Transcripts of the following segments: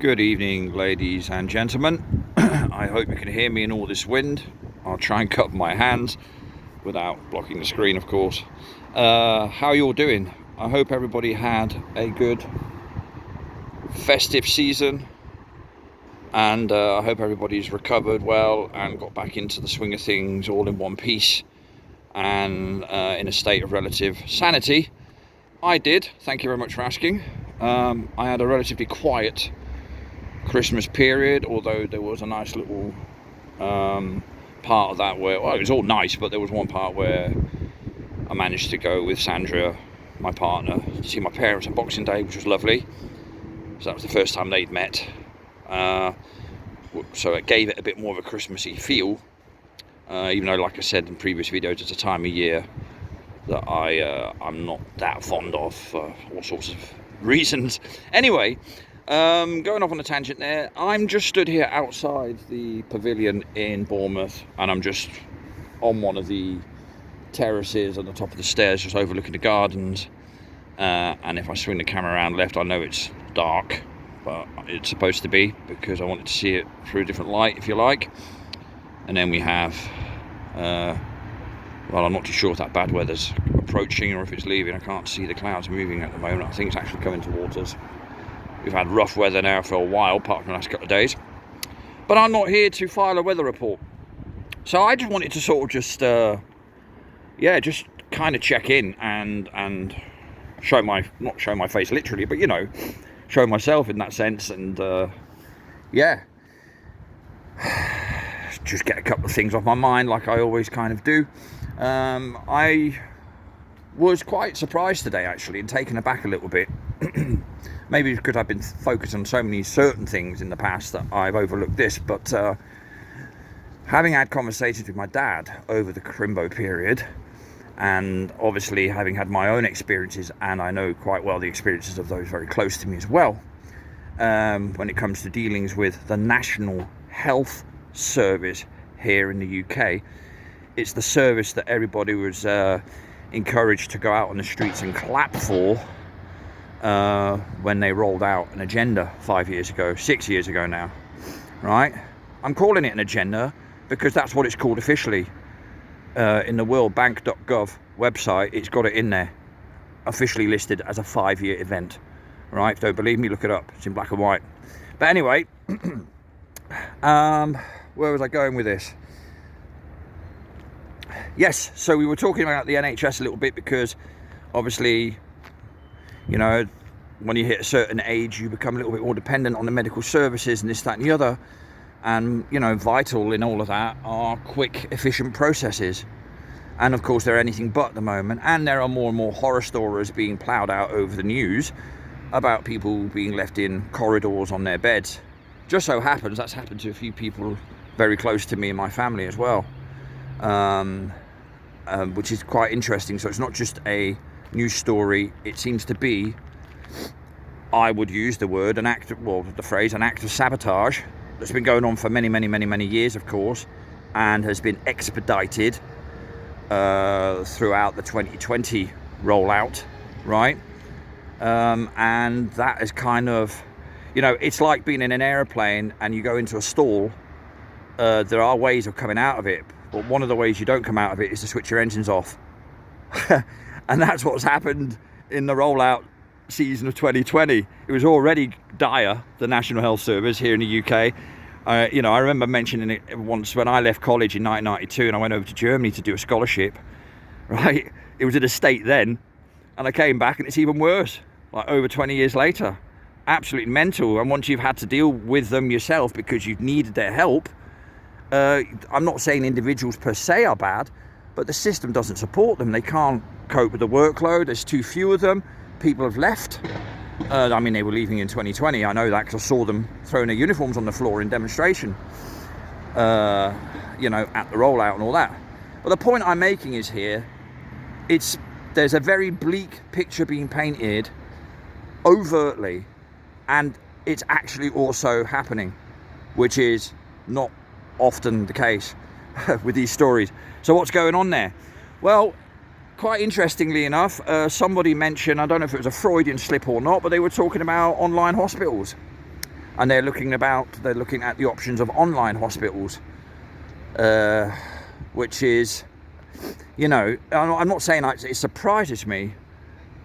Good evening, ladies and gentlemen. I hope you can hear me in all this wind. I'll try and cover my hands without blocking the screen, of course. How are you all doing? I hope everybody had a good festive season, and I hope everybody's recovered well and got back into the swing of things all in one piece and in a state of relative sanity. I did, thank you very much for asking. I had a relatively quiet Christmas period, although there was a nice little part of that where, well, it was all nice, but there was one part where I managed to go with Sandra, my partner, to see my parents on Boxing Day, which was lovely. So that was the first time they'd met. So it gave it a bit more of a Christmassy feel, even though, like I said in previous videos, it's a time of year that I'm not that fond of for all sorts of reasons. Anyway, going off on a tangent there, I'm just stood here outside the pavilion in Bournemouth, and I'm just on one of the terraces on the top of the stairs, just overlooking the gardens. And if I swing the camera around left, I know it's dark, but it's supposed to be, because I wanted to see it through a different light, if you like. And then we have, well, I'm not too sure if that bad weather's approaching or if it's leaving. I can't see the clouds moving at the moment. I think it's actually coming towards us. We've had rough weather now for a while, apart from the last couple of days. But I'm not here to file a weather report. So I just wanted to sort of just kind of check in and show not show my face literally, but, you know, show myself in that sense. And, just get a couple of things off my mind like I always kind of do. I was quite surprised today, actually, and taken aback a little bit. Maybe because I've been focused on so many certain things in the past that I've overlooked this, but having had conversations with my dad over the Crimbo period, and obviously having had my own experiences, and I know quite well the experiences of those very close to me as well, when it comes to dealings with the National Health Service here in the UK. It's the service that everybody was encouraged to go out on the streets and clap for when they rolled out an agenda 6 years ago now, right? I'm calling it an agenda because that's what it's called officially. In the worldbank.gov website, it's got it in there, officially listed as a 5-year event, right? Don't believe me, look it up, it's in black and white. But anyway, where was I going with this? Yes, so we were talking about the NHS a little bit, because obviously, you know, when you hit a certain age, you become a little bit more dependent on the medical services and this, that and the other. And, you know, vital in all of that are quick, efficient processes. And of course, they're anything but at the moment. And there are more and more horror stories being ploughed out over the news about people being left in corridors on their beds. Just so happens that's happened to a few people very close to me and my family as well. Which is quite interesting. So it's not just a news story. It seems to be, I would use the word, the phrase, an act of sabotage that's been going on for many years, of course, and has been expedited throughout the 2020 rollout, right? And that is kind of, you know, it's like being in an aeroplane and you go into a stall. There are ways of coming out of it, but one of the ways you don't come out of it is to switch your engines off. And that's what's happened in the rollout season of 2020. It was already dire, the National Health Service here in the UK. You know, I remember mentioning it once when I left college in 1992 and I went over to Germany to do a scholarship, right? It was in a state then, and I came back and it's even worse, like over 20 years later. Absolutely mental. And once you've had to deal with them yourself because you've needed their help, I'm not saying individuals per se are bad, but the system doesn't support them. They can't cope with the workload. There's too few of them. People have left. I mean, they were leaving in 2020. I know that because I saw them throwing their uniforms on the floor in demonstration, you know, at the rollout and all that. But the point I'm making is here, there's a very bleak picture being painted overtly, and it's actually also happening, which is not often the case with these stories. So what's going on there? Well, quite interestingly enough, somebody mentioned, I don't know if it was a Freudian slip or not, but they were talking about online hospitals. and they're looking at the options of online hospitals, which is, you know, I'm not saying it surprises me,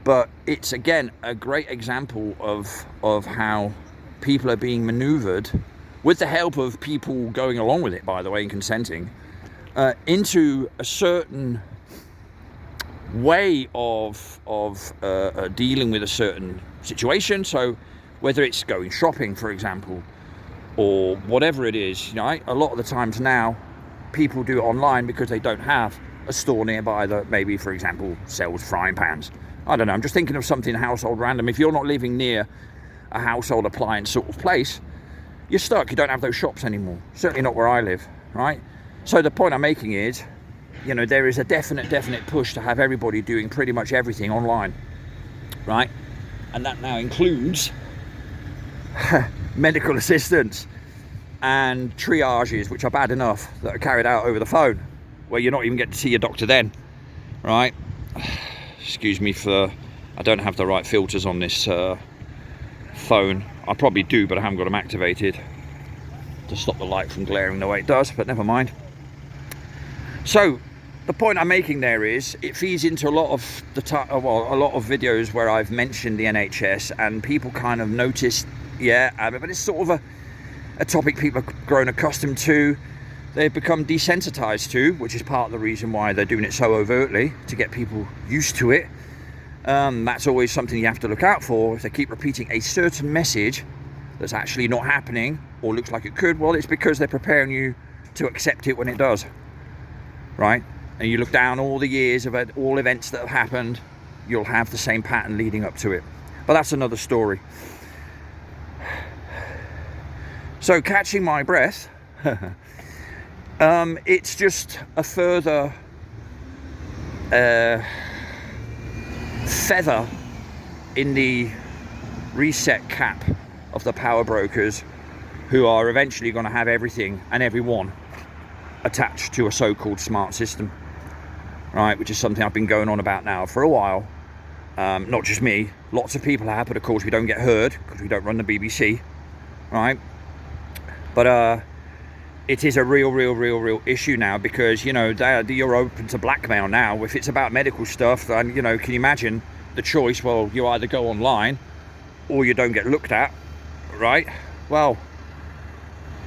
but it's again a great example of how people are being maneuvered, with the help of people going along with it, by the way, and consenting, into a certain way of dealing with a certain situation. So whether it's going shopping, for example, or whatever it is, you know, a lot of the times now people do it online because they don't have a store nearby that maybe, for example, sells frying pans. I don't know, I'm just thinking of something household random. If you're not living near a household appliance sort of place, you're stuck. You don't have those shops anymore. Certainly not where I live, right? So the point I'm making is, you know, there is a definite push to have everybody doing pretty much everything online, right? And that now includes medical assistance and triages, which are bad enough, that are carried out over the phone, where you're not even getting to see your doctor then, right? Excuse me for, I don't have the right filters on this phone. I probably do, but I haven't got them activated to stop the light from glaring the way it does, but never mind. So the point I'm making there is, it feeds into a lot of a lot of videos where I've mentioned the NHS, and people kind of noticed, but it's sort of a topic people have grown accustomed to. They've become desensitized to, which is part of the reason why they're doing it so overtly, to get people used to it. That's always something you have to look out for. If they keep repeating a certain message that's actually not happening, or looks like it could, well, it's because they're preparing you to accept it when it does, right? And you look down all the years of all events that have happened, you'll have the same pattern leading up to it. But that's another story. So, catching my breath, it's just a further feather in the reset cap of the power brokers, who are eventually going to have everything and everyone attached to a so-called smart system, right? Which is something I've been going on about now for a while. Not just me, lots of people have, but of course we don't get heard because we don't run the BBC, right? But it is a real issue now, because, you know, you're open to blackmail now. If it's about medical stuff, then, you know, can you imagine the choice? Well, you either go online or you don't get looked at, right? Well,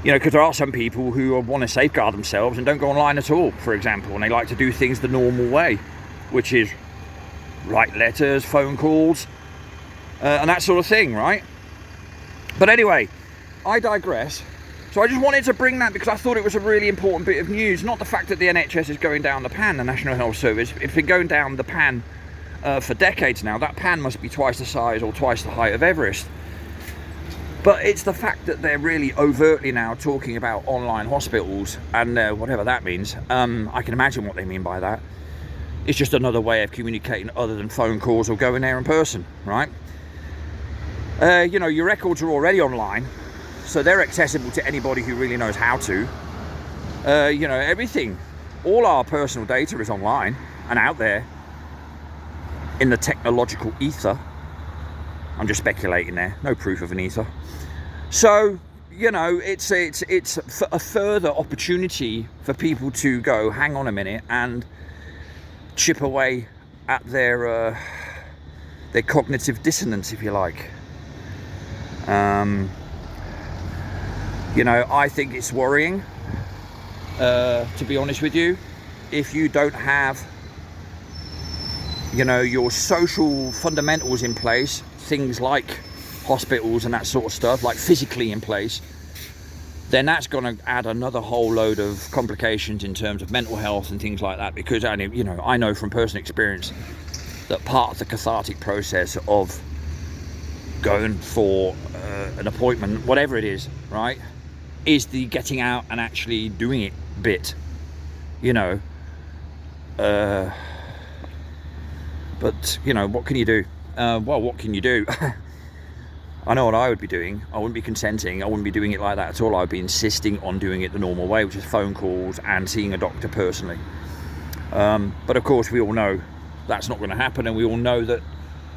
you know, because there are some people who want to safeguard themselves and don't go online at all, for example, and they like to do things the normal way, which is write letters, phone calls, and that sort of thing, right? But anyway, I digress. So I just wanted to bring that because I thought it was a really important bit of news. Not the fact that the NHS is going down the pan, the National Health Service. It's been going down the pan for decades now. That pan must be twice the size or twice the height of Everest. But it's the fact that they're really overtly now talking about online hospitals, and whatever that means. I can imagine what they mean by that. It's just another way of communicating other than phone calls or going there in person, right? You know, your records are already online, so they're accessible to anybody who really knows how to. You know, everything, all our personal data is online and out there in the technological ether. I'm just speculating there, no proof of an ether. So, you know, it's a further opportunity for people to go, hang on a minute, and chip away at their cognitive dissonance, if you like. You know, I think it's worrying, to be honest with you, if you don't have, you know, your social fundamentals in place, things like hospitals and that sort of stuff, like physically in place, then that's going to add another whole load of complications in terms of mental health and things like that. Because, you know, I know from personal experience that part of the cathartic process of going for an appointment, whatever it is, right, is the getting out and actually doing it bit, you know. But, you know, what can you do? Well, what can you do? I know what I would be doing. I wouldn't be consenting. I wouldn't be doing it like that at all. I would be insisting on doing it the normal way, which is phone calls and seeing a doctor personally. But of course, we all know that's not going to happen, and we all know that,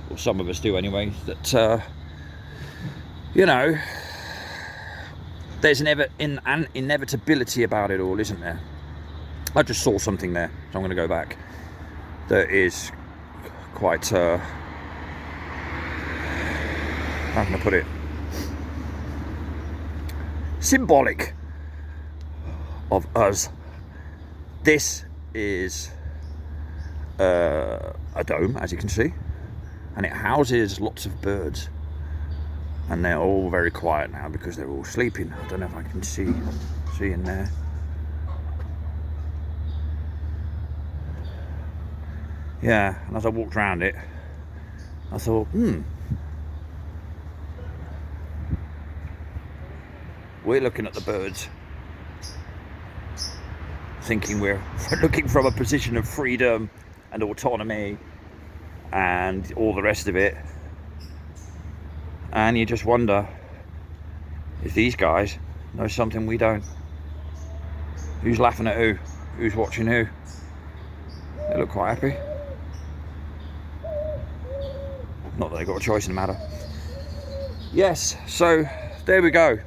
or some of us do anyway, that, you know, there's an inevitability about it all, isn't there? I just saw something there, so I'm going to go back. That is quite, how can I put it? Symbolic of us. This is a dome, as you can see, and it houses lots of birds. And they're all very quiet now because they're all sleeping. I don't know if I can see in there. Yeah, and as I walked around it, I thought, we're looking at the birds, thinking we're looking from a position of freedom and autonomy and all the rest of it. And you just wonder if these guys know something we don't. Who's laughing at who? Who's watching who? They look quite happy. Not that they got a choice in the matter. Yes, so there we go.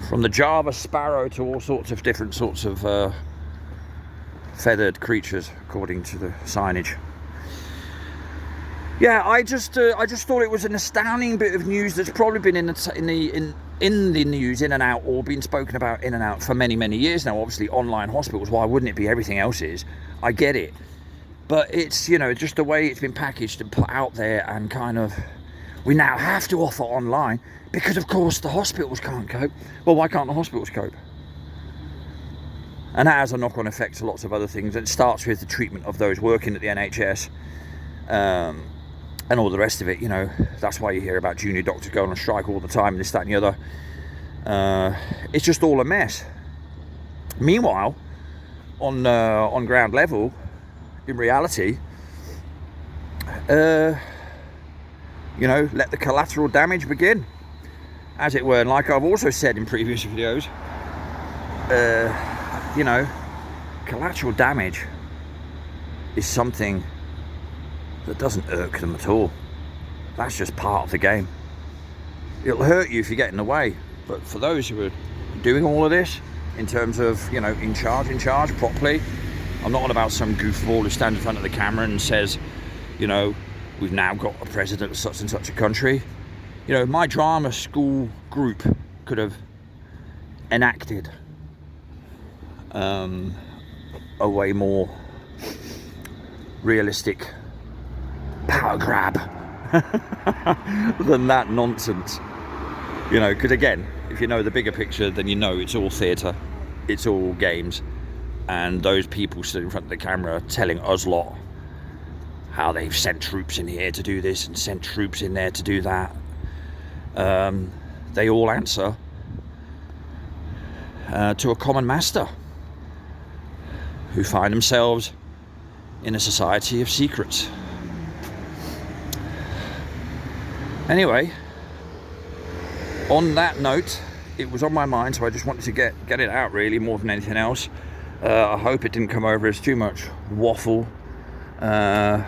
From the Java sparrow to all sorts of different sorts of feathered creatures, according to the signage. Yeah, I just thought it was an astounding bit of news that's probably been in the news, in and out, or been spoken about in and out for many, many years now. Obviously, online hospitals. Why wouldn't it be? Everything else is. I get it. But it's, you know, just the way it's been packaged and put out there, and kind of, we now have to offer online because, of course, the hospitals can't cope. Well, why can't the hospitals cope? And that has a knock-on effect to lots of other things. It starts with the treatment of those working at the NHS, and all the rest of it. You know, that's why you hear about junior doctors going on strike all the time, and this, that, and the other. It's just all a mess. Meanwhile, on ground level, in reality, you know, let the collateral damage begin, as it were. And like I've also said in previous videos, you know, collateral damage is something that doesn't irk them at all. That's just part of the game. It'll hurt you if you get in the way, but for those who are doing all of this, in terms of, you know, in charge properly, I'm not on about some goofball who stands in front of the camera and says, you know, we've now got a president of such and such a country. You know, my drama school group could have enacted a way more realistic power grab than that nonsense. You know, because again, if you know the bigger picture, then you know it's all theatre, it's all games. And those people stood in front of the camera telling us lot how they've sent troops in here to do this and sent troops in there to do that. They all answer to a common master, who find themselves in a society of secrets. Anyway, on that note, it was on my mind, so I just wanted to get it out, really, more than anything else. I hope it didn't come over as too much waffle, but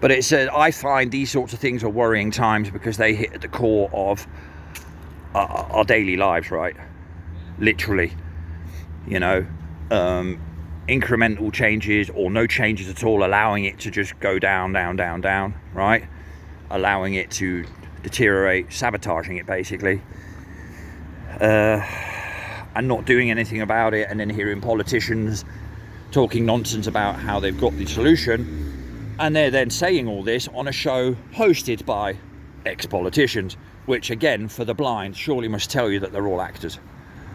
it's I find these sorts of things are worrying times, because they hit at the core of our daily lives, right? Literally, you know, incremental changes or no changes at all, allowing it to just go down, right? Allowing it to deteriorate, sabotaging it basically. And not doing anything about it, and then hearing politicians talking nonsense about how they've got the solution, and they're then saying all this on a show hosted by ex-politicians, which again, for the blind, surely must tell you that they're all actors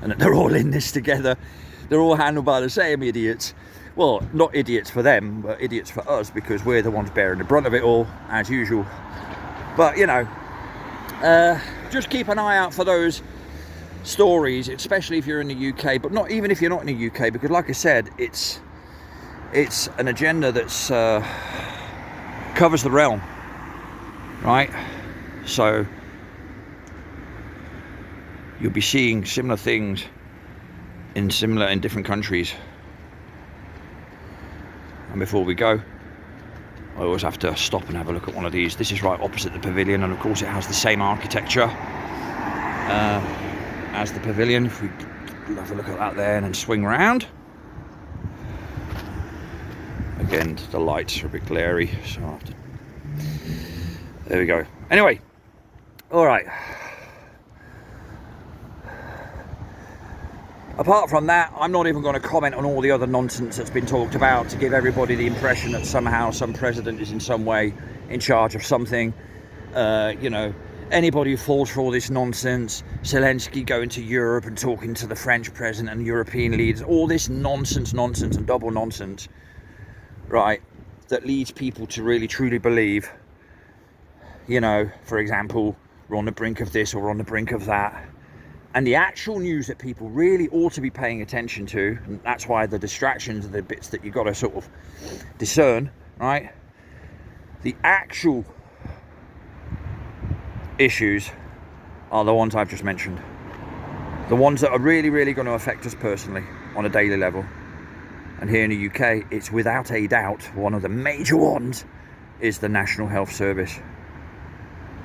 and that they're all in this together. They're all handled by the same idiots. Well, not idiots for them, but idiots for us, because we're the ones bearing the brunt of it all, as usual. But, you know, just keep an eye out for those stories, especially if you're in the UK, but not even if you're not in the UK, because like I said, it's an agenda that's covers the realm, right? So you'll be seeing similar things in different countries. And before we go, I always have to stop and have a look at one of these. This is right opposite the pavilion, and of course it has the same architecture as the pavilion. If we have a look at that there and then swing round. Again, the lights are a bit glary, so I'll have to... There we go. Anyway, all right. Apart from that, I'm not even going to comment on all the other nonsense that's been talked about to give everybody the impression that somehow some president is in some way in charge of something. You know, anybody who falls for all this nonsense, Zelensky going to Europe and talking to the French president and European leaders, all this nonsense and double nonsense, right, that leads people to really truly believe, you know, for example, we're on the brink of this or we're on the brink of that. And the actual news that people really ought to be paying attention to, and that's why the distractions are the bits that you've got to sort of discern, right? The actual issues are the ones I've just mentioned. The ones that are really, really going to affect us personally on a daily level. And here in the UK, it's without a doubt, one of the major ones is the National Health Service.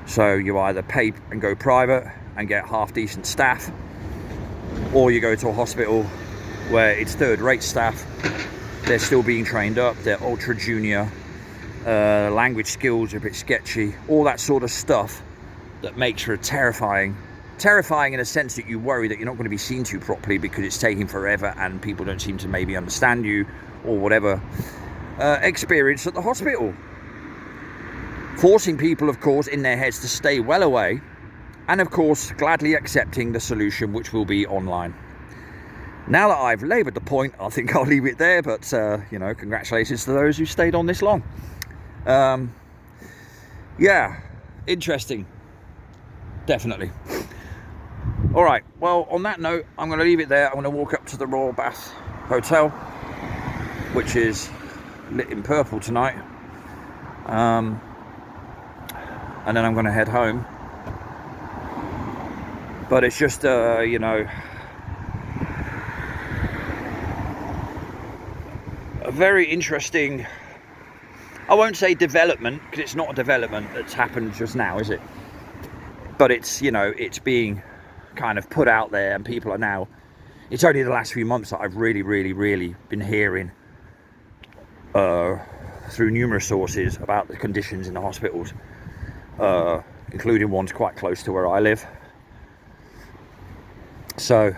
So you either pay and go private and get half decent staff, or you go to a hospital where it's third-rate staff. They're still being trained up, they're ultra junior, language skills are a bit sketchy, all that sort of stuff that makes for a terrifying in a sense that you worry that you're not going to be seen to properly because it's taking forever and people don't seem to maybe understand you or whatever experience at the hospital. Forcing people, of course, in their heads to stay well away, and of course gladly accepting the solution, which will be online. Now that I've laboured the point, I think I'll leave it there, but you know, congratulations to those who stayed on this long. Yeah, interesting, definitely. All right, well, on that note, I'm going to leave it there. I'm going to walk up to the Royal Bath Hotel, which is lit in purple tonight, and then I'm going to head home. But it's just, you know, a very interesting, I won't say development, because it's not a development that's happened just now, is it? But it's, you know, it's being kind of put out there, and people are now, it's only the last few months that I've really been hearing through numerous sources about the conditions in the hospitals, including ones quite close to where I live. So,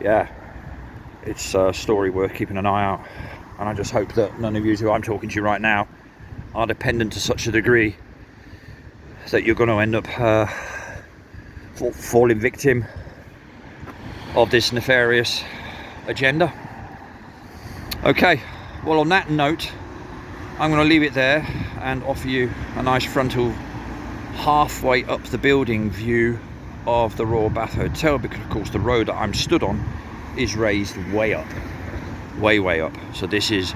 yeah, it's a story worth keeping an eye out, and I just hope that none of you who I'm talking to right now are dependent to such a degree that you're going to end up falling victim of this nefarious agenda. Okay, well, on that note, I'm going to leave it there and offer you a nice frontal halfway up the building view of the Royal Bath Hotel, because of course the road that I'm stood on is raised way up, way up. So this is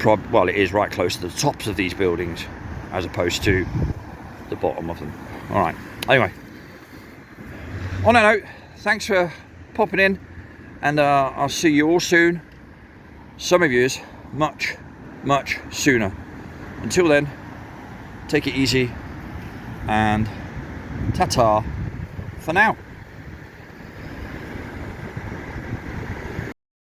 well, it is right close to the tops of these buildings as opposed to the bottom of them. All right, anyway, on that note, thanks for popping in, and I'll see you all soon. Some of yous much sooner. Until then, take it easy and ta-ta for now.